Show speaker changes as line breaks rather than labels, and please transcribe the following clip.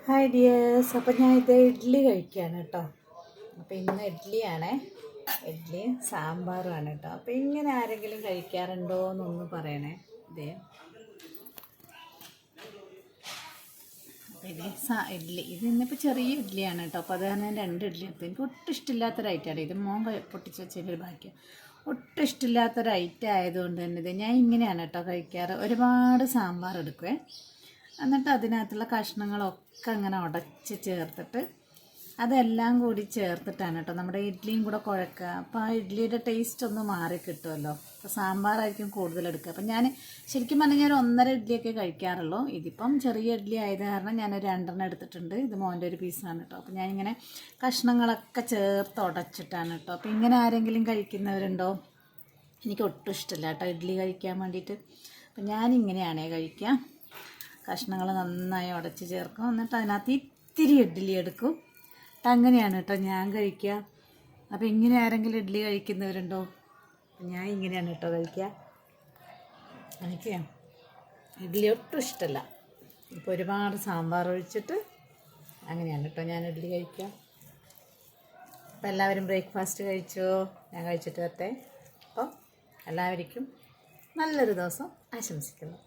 Hi dears, അപ്പം ഞാൻ ഇത് ഇഡ്ഡലി കഴിക്കുകയാണ് കേട്ടോ. അപ്പോൾ ഇന്ന് ഇഡ്ഡലിയാണേ, ഇഡ്ഡലിയും സാമ്പാറുമാണ് കേട്ടോ. അപ്പോൾ ഇങ്ങനെ ആരെങ്കിലും കഴിക്കാറുണ്ടോ എന്നൊന്ന് പറയണേ. ഇതേ അപ്പോൾ ഇതേ ഇഡ്ഡലി ഇത് ഇന്നിപ്പോൾ ചെറിയ ഇഡ്ഡലിയാണ് കേട്ടോ. അപ്പോൾ അത് കാരണം 2 ഇഡ്ഡലി എടുത്തു. എനിക്ക് ഒട്ടും ഇഷ്ടമില്ലാത്തൊരു ഐറ്റമാണ് ഇത്. മോൻ പൊട്ടിച്ച് വെച്ചതിൻ്റെ ഒരു ബാക്കിയാണ്. ഒട്ടും ഇഷ്ടമില്ലാത്തൊരു ഐറ്റം ആയതുകൊണ്ട് തന്നെ ഇത് ഞാൻ ഇങ്ങനെയാണ് കേട്ടോ കഴിക്കാറ്. ഒരുപാട് സാമ്പാർ എടുക്കുവേ, എന്നിട്ട് അതിനകത്തുള്ള കഷ്ണങ്ങളൊക്കെ അങ്ങനെ ഉടച്ച് ചേർത്തിട്ട് അതെല്ലാം കൂടി ചേർത്തിട്ടാണ് കേട്ടോ നമ്മുടെ ഇഡ്ഡലിയും കൂടെ കുഴക്കുക. അപ്പോൾ ആ ഇഡ്ഡലിയുടെ ടേസ്റ്റ് ഒന്ന് മാറി കിട്ടുമല്ലോ. അപ്പോൾ സാമ്പാറായിരിക്കും കൂടുതലെടുക്കുക. അപ്പം ഞാൻ ശരിക്കും പറഞ്ഞാൽ ഞാൻ 1.5 ഇഡ്ഡലിയൊക്കെ കഴിക്കാറുള്ളൂ. ഇതിപ്പം ചെറിയ ഇഡ്ഡലി ആയത് കാരണം ഞാനൊരു 2 എടുത്തിട്ടുണ്ട്. ഇത് മോൻ്റെ ഒരു പീസാണ് കേട്ടോ. അപ്പോൾ ഞാനിങ്ങനെ കഷ്ണങ്ങളൊക്കെ ചേർത്ത് ഉടച്ചിട്ടാണ് കേട്ടോ. അപ്പോൾ ഇങ്ങനെ ആരെങ്കിലും കഴിക്കുന്നവരുണ്ടോ? എനിക്ക് ഒട്ടും ഇഷ്ടമില്ല കേട്ടോ ഇഡ്ഡലി കഴിക്കാൻ വേണ്ടിയിട്ട്. അപ്പം ഞാനിങ്ങനെയാണേ കഴിക്കുക. കഷ്ണങ്ങൾ നന്നായി ഉടച്ച് ചേർക്കും, എന്നിട്ട് അതിനകത്ത് ഇത്തിരി ഇഡ്ഡലി എടുക്കും. അങ്ങനെയാണ് കേട്ടോ ഞാൻ കഴിക്കുക. അപ്പോൾ ഇങ്ങനെ ആരെങ്കിലും ഇഡ്ഡലി കഴിക്കുന്നവരുണ്ടോ? ഞാൻ ഇങ്ങനെയാണ് കേട്ടോ കഴിക്കുക. എനിക്ക് ഇഡ്ഡലി ഒട്ടും ഇഷ്ടമല്ല. ഇപ്പോൾ ഒരുപാട് സാമ്പാർ ഒഴിച്ചിട്ട് അങ്ങനെയാണ് കേട്ടോ ഞാൻ ഇഡ്ഡലി കഴിക്കുക. അപ്പോൾ എല്ലാവരും ബ്രേക്ക്ഫാസ്റ്റ് കഴിച്ചോ? ഞാൻ കഴിച്ചിട്ട് വരട്ടെ. അപ്പോൾ എല്ലാവർക്കും നല്ലൊരു ദിവസം ആശംസിക്കുന്നു.